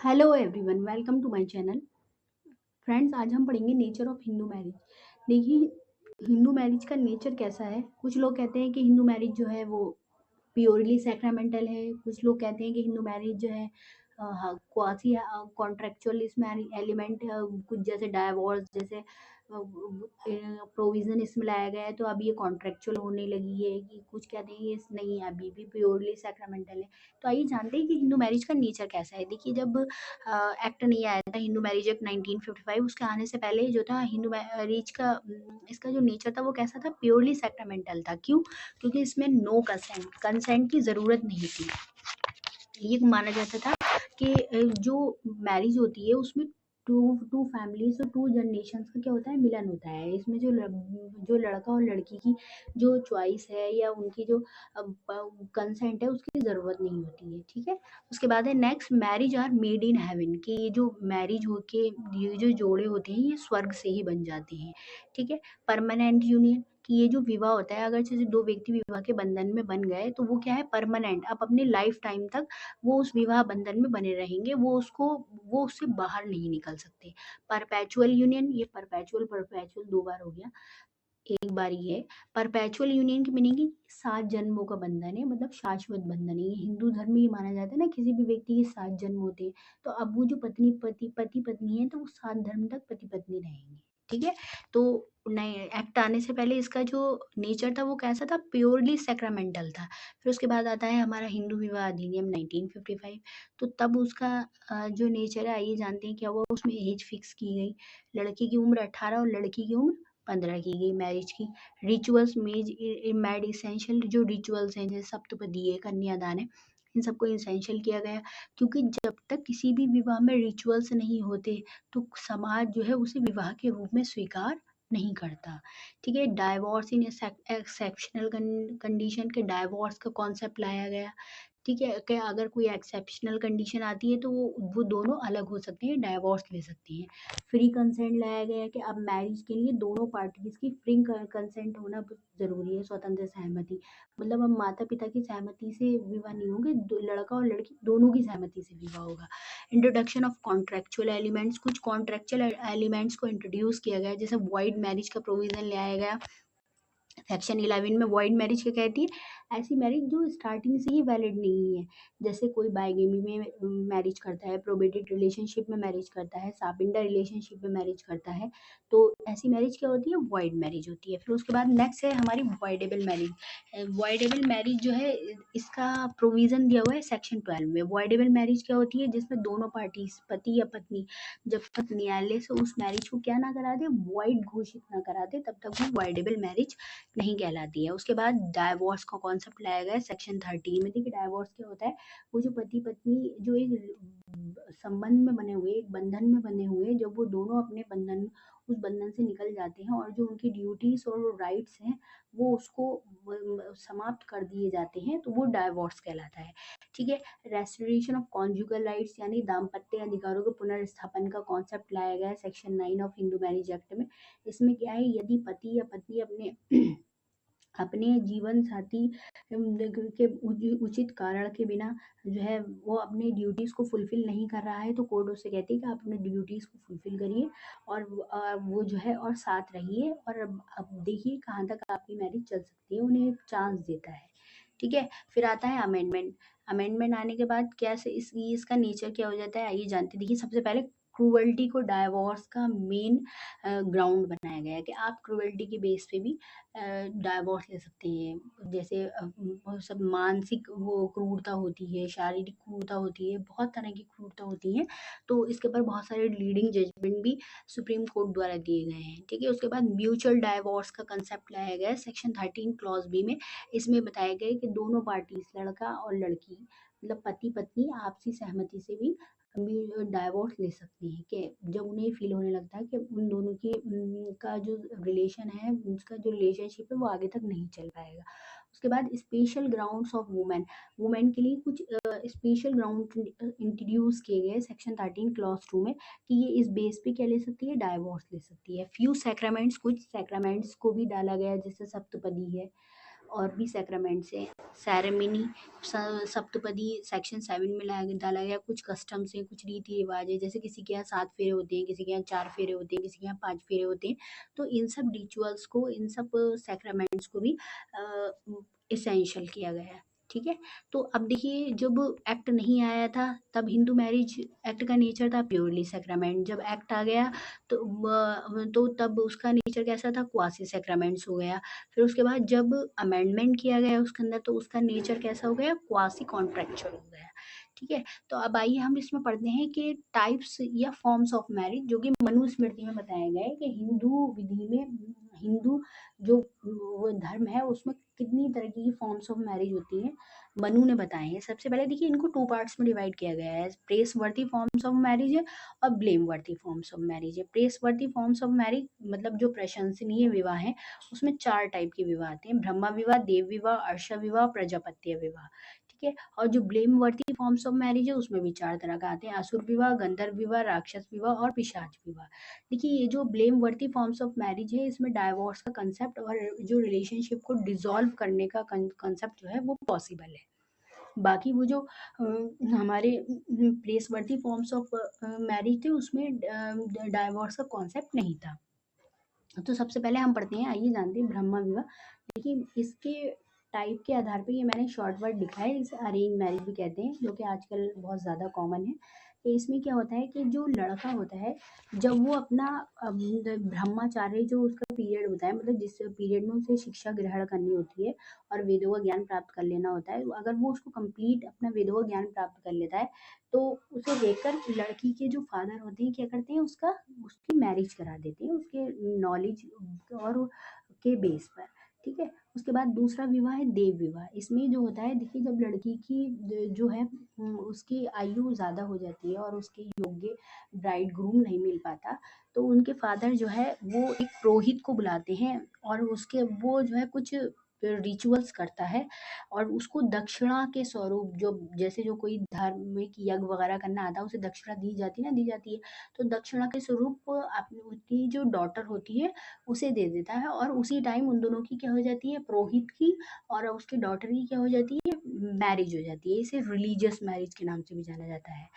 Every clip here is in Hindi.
Hello everyone, welcome to my channel. Friends, आज हम पढ़ेंगे नेचर ऑफ हिंदू मैरिज। देखिए, हिंदू मैरिज का नेचर कैसा है। कुछ लोग कहते हैं कि हिंदू मैरिज जो है वो प्योरली सैक्रामेंटल है। कुछ लोग कहते हैं कि हिंदू मैरिज जो है क्वासी कॉन्ट्रेक्चुअल इसमें एलिमेंट है, कुछ जैसे डाइवोर्स जैसे प्रोविजन इसमें लाया गया है, तो अभी ये कॉन्ट्रेक्चुअल होने लगी है। कि कुछ कहते हैं ये नहीं है, अभी भी प्योरली सैक्रामेंटल है। तो आइए जानते हैं कि हिंदू मैरिज का नेचर कैसा है। देखिए, जब एक्ट नहीं आया था हिंदू मैरिज एक्ट 1955, उसके आने से पहले जो था हिंदू मैरिज का इसका जो नेचर था वो कैसा था, प्योरली सैक्रामेंटल था। क्यों? क्योंकि इसमें नो कंसेंट कंसेंट की ज़रूरत नहीं थी। ये माना जाता था कि जो मैरिज होती है उसमें टू टू फैमिलीज और टू जनरेशन्स का क्या होता है, मिलन होता है। इसमें जो लड़का और लड़की की जो चॉइस है या उनकी जो कंसेंट है उसकी ज़रूरत नहीं होती है। ठीक है। उसके बाद है next, marriage are made in heaven. कि ये जो मैरिज हो के ये जो जोड़े होते हैं ये स्वर्ग से ही बन जाते हैं। ठीक है। परमानेंट यूनियन, कि ये जो विवाह होता है, अगर जैसे दो व्यक्ति विवाह के बंधन में बन गए तो वो क्या है, परमानेंट, अब अपने लाइफ टाइम तक वो उस विवाह बंधन में बने रहेंगे। वो उससे बाहर नहीं निकल सकते। परपेचुअल यूनियन, ये परपेचुअल परपेचुअल दो बार हो गया, एक बार ही है। परपेचुअल यूनियन की मीनिंग है 7 जन्मों का बंधन है, मतलब शाश्वत बंधन है। ये हिंदू धर्म में ये माना जाता है ना, किसी भी व्यक्ति के 7 जन्म होते हैं। तो अब वो जो पति पत्नी है तो वो 7 धर्म तक पति पत्नी रहेंगे। ठीक है। तो नए एक्ट आने से पहले इसका जो नेचर था वो कैसा था, प्योरली सैक्रामेंटल था। फिर उसके बाद आता है हमारा हिंदू विवाह अधिनियम 1955। तो तब उसका जो नेचर है, आइए जानते हैं क्या हुआ। उसमें एज फिक्स की गई, लड़की की उम्र 18 और लड़की की उम्र 15 की गई मैरिज की। रिचुअल्स मेड इसेंशियल, जो रिचुअल्स हैं जैसे सप्तपदी है, कन्यादान है, इन सबको इसेंशियल किया गया। क्योंकि जब तक किसी भी विवाह में रिचुअल्स नहीं होते तो समाज जो है उसे विवाह के रूप में स्वीकार नहीं करता। ठीक है। डाइवोर्स इन एक्सेप्शनल कंडीशन के डाइवोर्स का कॉन्सेप्ट लाया गया। ठीक है। कि अगर कोई एक्सेप्शनल कंडीशन आती है तो वो दोनों अलग हो सकते हैं, डाइवोर्स ले सकती हैं। फ्री कंसेंट लाया गया है कि अब मैरिज के लिए दोनों पार्टीज की फ्री कंसेंट होना जरूरी है, स्वतंत्र सहमति। मतलब अब माता पिता की सहमति से विवाह नहीं होंगे, लड़का और लड़की दोनों की सहमति से विवाह होगा। इंट्रोडक्शन ऑफ कॉन्ट्रेक्चुअल एलिमेंट्स, कुछ कॉन्ट्रेक्चुअल एलिमेंट्स को इंट्रोड्यूस किया गया, जैसे वॉइड मैरिज का प्रोविजन लाया गया। सेक्शन 11 में वॉइड मैरिज क्या कहती है, ऐसी मैरिज जो स्टार्टिंग से ही वैलिड नहीं है। जैसे कोई बाइगेमी में मैरिज करता है, प्रोबेटेड रिलेशनशिप में मैरिज करता है, सापिंडा रिलेशनशिप में मैरिज करता है, तो ऐसी मैरिज क्या होती है, वॉइड मैरिज होती है। फिर उसके बाद नेक्स्ट है हमारी वॉइडेबल मैरिज। वॉइडेबल मैरिज जो है इसका प्रोविजन दिया हुआ है सेक्शन 12 में। वॉइडेबल मैरिज क्या होती है, जिसमें दोनों पार्टी पति या पत्नी जब तक न्यायालय से उस मैरिज को क्या ना करा दे, वॉइड घोषित ना करा दे, तब तक वो वॉइडेबल मैरिज नहीं कहलाती है। उसके बाद डाइवोर्स का कॉन्सेप्ट लाया गया है सेक्शन 13 में। देखिए, डाइवोर्स क्या होता है, वो जो पति पत्नी जो एक संबंध में बने हुए, एक बंधन में बने हुए, जब वो दोनों अपने बंधन उस बंधन से निकल जाते हैं और जो उनकी ड्यूटीज और राइट्स हैं वो उसको समाप्त कर दिए जाते हैं, तो वो डाइवोर्स कहलाता है। ठीक है। रेस्टोरेशन ऑफ कॉन्जुगल राइट्स, यानी दाम्पत्य अधिकारों के पुनर्स्थापन का कॉन्सेप्ट लाया गया है section 9 of Hindu marriage act में। इसमें क्या है, यदि पति या पत्नी अपने जीवन साथी के उचित कारण के बिना जो है वो अपनी ड्यूटीज को फुलफिल नहीं कर रहा है, तो कोर्ट उससे कहती है कि आप अपने ड्यूटीज को फुलफिल करिए और वो जो है और साथ रहिए, और अब देखिए कहाँ तक आपकी मैरिज चल सकती है, उन्हें एक चांस देता है। ठीक है। फिर आता है अमेंडमेंट। अमेंडमेंट आने के बाद क्या से इसका नेचर क्या हो जाता है, आइए जानते हैं। देखिए, सबसे पहले क्रूअल्टी को डाइवोर्स का मेन ग्राउंड बनाया गया है कि आप क्रूअल्टी के बेस पे भी डाइवोर्स ले सकते हैं। जैसे वो सब मानसिक वो क्रूरता होती है, शारीरिक क्रूरता होती है, बहुत तरह की क्रूरता होती है। तो इसके ऊपर बहुत सारे लीडिंग जजमेंट भी सुप्रीम कोर्ट द्वारा दिए गए हैं। ठीक है। उसके बाद म्यूचुअल डाइवोर्स का कंसेप्ट लाया गया है सेक्शन 13 क्लॉज बी में। इसमें बताया गया है कि दोनों पार्टीज, लड़का और लड़की, मतलब पति पत्नी, आपसी सहमति से भी डाइवोर्स ले सकते हैं। कि जब उन्हें फील होने लगता है कि उन दोनों की का जो रिलेशन है, उसका जो रिलेशनशिप है वो आगे तक नहीं चल पाएगा। उसके बाद special grounds of women, women के लिए कुछ स्पेशल ग्राउंड इंट्रोड्यूस किए गए सेक्शन 13 क्लॉज 2 में, कि ये इस बेस पे क्या ले सकती है, डाइवोर्स ले सकती है। फ्यू सैक्रामेंट्स, कुछ सैक्रामेंट्स को भी डाला गया, जैसे सप्तपदी है और भी सैक्रामेंट्स हैं। सेरेमनी सप्तपदी सेक्शन 7 में डाला गया। कुछ कस्टम्स हैं, कुछ रीति रिवाज है, जैसे किसी के यहाँ 7 फेरे होते हैं, किसी के यहाँ 4 फेरे होते हैं, किसी के यहाँ 5 फेरे होते हैं। तो इन सब रिचुअल्स को, इन सब सैक्रामेंट्स को भी इसेंशियल किया गया है। ठीक है, तो अब देखिए, जब एक्ट नहीं आया था तब हिंदू मैरिज एक्ट का नेचर था प्योरली सैक्रामेंट। जब एक्ट आ गया तो तब उसका नेचर कैसा था, क्वासी सैक्रामेंट्स हो गया। फिर उसके बाद जब अमेंडमेंट किया गया उसके अंदर, तो उसका नेचर कैसा हो गया, क्वासी कॉन्ट्रेक्चुअल हो गया। ठीक है, तो अब आइए हम इसमें पढ़ते हैं कि टाइप्स या फॉर्म्स ऑफ मैरिज, जो कि मनुस्मृति में बताया गया है कि हिंदू विधि में, हिंदू जो वो धर्म है उसमें कितनी तरह की फॉर्म्स ऑफ मैरिज होती है, मनु ने बताए हैं। सबसे पहले देखिए, इनको 2 पार्ट्स में डिवाइड किया गया है। प्रेसवर्दी फॉर्म्स ऑफ मैरिज है और ब्लेमवर्दी फॉर्म्स ऑफ मैरिज है। प्रेसवर्दी फॉर्म्स ऑफ मैरिज मतलब जो प्रशंसनीय विवाह है, उसमें 4 टाइप के विवाह आते हैं: ब्रह्मा विवाह, देव विवाह, अर्षा विवाह, प्रजापत्य विवाह। ठीक है, और जो ब्लेमवर्दी फॉर्म्स ऑफ मैरिज है उसमें भी 4 तरह का आते हैं: असुर विवाह, गंधर्व विवाह, राक्षस विवाह और पिशाच विवाह। देखिए, ये जो ब्लेम वर्दी फॉर्म्स ऑफ मैरिज है, इसमें डाइवोर्स का कंसेप्ट और जो रिलेशनशिप को डिसॉल्व करने का कंसेप्ट जो है वो पॉसिबल है। बाकी वो जो हमारे प्रेसवर्दी फॉर्म्स ऑफ मैरिज थे उसमें डाइवोर्स का कॉन्सेप्ट नहीं था। तो सबसे पहले हम पढ़ते हैं, आइए जानते हैं ब्रह्मा विवाह। देखिए, इसके टाइप के आधार पे ये मैंने शॉर्ट वर्ड लिखा है, इसे अरेंज मैरिज भी कहते हैं, जो कि आजकल बहुत ज़्यादा कॉमन है। कि इसमें क्या होता है कि जो लड़का होता है, जब वो अपना ब्रह्मचार्य जो उसका पीरियड होता है, मतलब जिस पीरियड में उसे शिक्षा ग्रहण करनी होती है और वेदों का ज्ञान प्राप्त कर लेना होता है, अगर वो उसको कंप्लीट अपना वेदों का ज्ञान प्राप्त कर लेता है, तो उसे लेकर लड़की के जो फादर होते हैं क्या करते हैं, उसकी मैरिज करा देते हैं उसके नॉलेज और के बेस पर। ठीक है, उसके बाद दूसरा विवाह है देव विवाह। इसमें जो होता है, देखिए, जब लड़की की जो है उसकी आयु ज़्यादा हो जाती है और उसके योग्य ब्राइड ग्रूम नहीं मिल पाता, तो उनके फादर जो है वो एक पुरोहित को बुलाते हैं और उसके वो जो है कुछ रिचुअल्स करता है और उसको दक्षिणा के स्वरूप, जो जैसे जो कोई धार्मिक यज्ञ वगैरह करना आता है उसे दक्षिणा दी जाती है। तो दक्षिणा के स्वरूप अपनी उसकी जो डॉटर होती है उसे दे देता है और उसी टाइम उन दोनों की क्या हो जाती है, पुरोहित की और उसके डॉटर की क्या हो जाती है, मैरिज हो जाती है। इसे रिलीजियस मैरिज के नाम से भी जाना जाता है।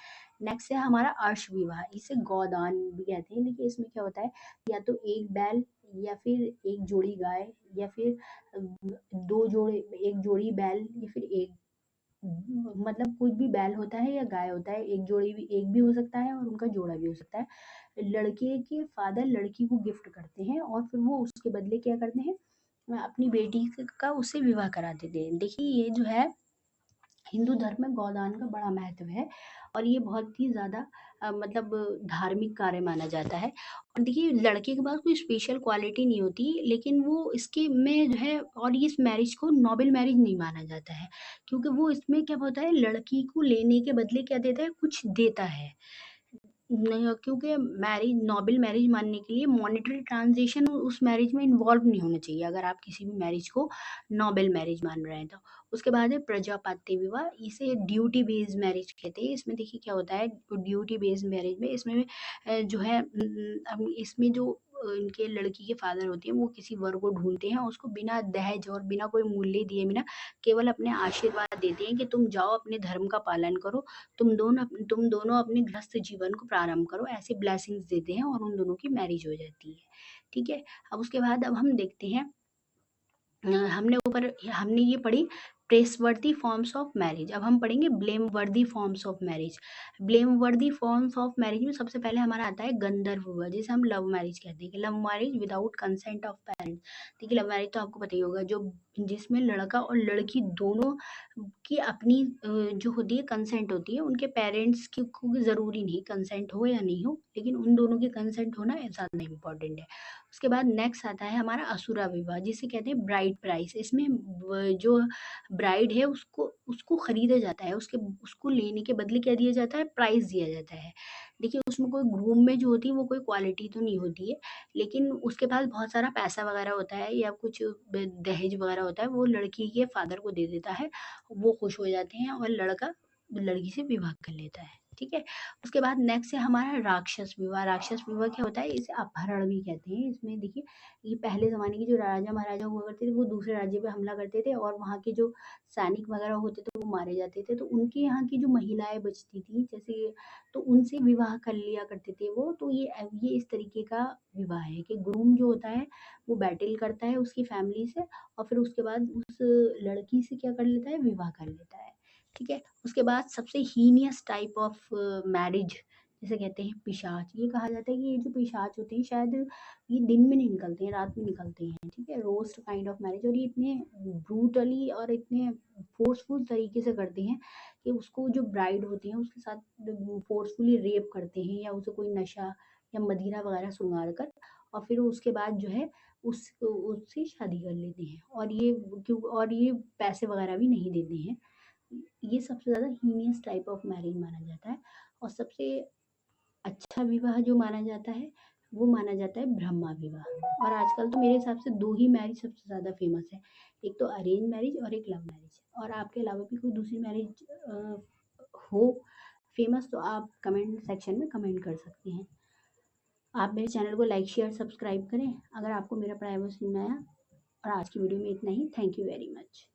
नेक्स्ट है हमारा अर्श विवाह, इसे गौदान भी कहते हैं। देखिए, इसमें क्या होता है, या तो एक बैल या फिर एक जोड़ी गाय या फिर दो जोड़े, एक जोड़ी बैल या फिर एक, मतलब कुछ भी बैल होता है या गाय होता है, एक जोड़ी भी, एक भी हो सकता है और उनका जोड़ा भी हो सकता है। लड़के के फादर लड़की को गिफ्ट करते हैं और फिर वो उसके बदले क्या करते हैं, अपनी बेटी का उससे विवाह करा देते हैं। देखिए, ये जो है हिंदू धर्म में गौदान का बड़ा महत्व है और ये बहुत ही ज़्यादा मतलब धार्मिक कार्य माना जाता है। और देखिए, लड़के के पास कोई स्पेशल क्वालिटी नहीं होती, लेकिन वो इसके में जो है, और इस मैरिज को नोबल मैरिज नहीं माना जाता है, क्योंकि वो इसमें क्या होता है, लड़की को लेने के बदले क्या देता है, कुछ देता है। नहीं, क्योंकि मैरिज, नोबल मैरिज मानने के लिए मॉनेटरी ट्रांजेक्शन उस मैरिज में इन्वॉल्व नहीं होना चाहिए, अगर आप किसी भी मैरिज को नोबल मैरिज मान रहे हैं तो। उसके बाद है प्रजापत्य विवाह, इसे ड्यूटी बेस्ड मैरिज कहते हैं। इसमें देखिए क्या होता है, ड्यूटी बेस्ड मैरिज में इसमें जो है अब इसमें जो इनके लड़की के फादर होते हैं वो किसी वर को ढूंढते हैं, उसको बिना दहेज और बिना कोई मूल्य दिए बिना केवल अपने आशीर्वाद देते हैं कि तुम जाओ अपने धर्म का पालन करो, तुम दोनों अपने गृहस्थ जीवन को प्रारंभ करो, ऐसे ब्लेसिंग्स देते हैं और उन दोनों की मैरिज हो जाती है। ठीक है, अब उसके बाद अब हम देखते हैं, हमने ये पढ़ी प्रेसवर्दी फॉर्म्स ऑफ मैरिज। अब हम पढ़ेंगे ब्लेम वर्दी फॉर्म्स ऑफ मैरिज। ब्लेम वर्दी फॉर्म्स ऑफ मैरिज में सबसे पहले हमारा आता है गंधर्व विवाह, जिसे हम लव मैरिज कहते हैं, कि love marriage without consent of parents. देखिए, लव मैरिज तो आपको पता ही होगा, जो जिसमें लड़का और लड़की दोनों की अपनी जो होती है कंसेंट होती है, उनके पेरेंट्स की को ज़रूरी नहीं कंसेंट हो या नहीं हो, लेकिन उन दोनों की कंसेंट होना ज़्यादा इम्पोर्टेंट है। उसके बाद नेक्स्ट आता है हमारा असुरा विवाह, जिसे कहते हैं ब्राइड प्राइस। इसमें जो ब्राइड है उसको उसको खरीदा जाता है, उसको लेने के बदले क्या दिया जाता है, प्राइस दिया जाता है। देखिए, उसमें कोई ग्रूम में जो होती है वो कोई क्वालिटी तो नहीं होती है, लेकिन उसके पास बहुत सारा पैसा वगैरह होता है या कुछ दहेज वगैरह होता है, वो लड़की के फादर को दे देता है, वो खुश हो जाते हैं और लड़का लड़की से विवाह कर लेता है। ठीक है? उसके बाद नेक्स्ट है हमारा राक्षस विवाह। राक्षस विवाह क्या होता है? इसे अपहरण भी कहते हैं। इसमें देखिए, ये पहले ज़माने के जो राजा महाराजा हुआ करते थे, वो दूसरे राज्य पे हमला करते थे और वहाँ के जो सैनिक वगैरह होते थे, वो मारे जाते थे। तो उनके यहाँ की जो महिलाएँ बचती थी, जैसे तो उनसे विवाह कर लिया करते थे वो। तो ये इस तरीके का विवाह है कि ग्रूम जो होता है, वो बैटल करता है उसकी फैमिली से और फिर उसके बाद उस लड़की से क्या कर लेता है? विवाह कर लेता है। ठीक है? उसके बाद सबसे हीनियस टाइप ऑफ मैरिज जिसे कहते हैं पिशाच। ये कहा जाता है कि ये जो पिशाच होते हैं शायद ये दिन में नहीं निकलते हैं, रात में निकलते हैं। ठीक है? रोस्ट काइंड ऑफ मैरिज, और ये इतने ब्रूटली और इतने फोर्सफुल तरीके से करते हैं कि उसको जो ब्राइड होती है उसके साथ फोर्सफुली रेप करते हैं या उसे कोई नशा या मदिरा वगैरह सुंघाड़ कर, और फिर उसके बाद जो है उससे शादी कर लेते हैं। और ये पैसे वगैरह भी नहीं देते हैं। ये सबसे ज़्यादा हीनियस टाइप ऑफ मैरिज माना जाता है। और सबसे अच्छा विवाह जो माना जाता है, वो माना जाता है ब्रह्मा विवाह। और आजकल तो मेरे हिसाब से 2 ही मैरिज सबसे ज़्यादा फ़ेमस है। एक तो अरेंज मैरिज और एक लव मैरिज। और आपके अलावा भी कोई दूसरी मैरिज हो फ़ेमस, तो आप कमेंट सेक्शन में कमेंट कर सकते हैं। आप मेरे चैनल को लाइक, शेयर, सब्सक्राइब करें अगर आपको मेरा पढ़ाया हुआ समझ में आया। और आज की वीडियो में इतना ही। Thank you very much.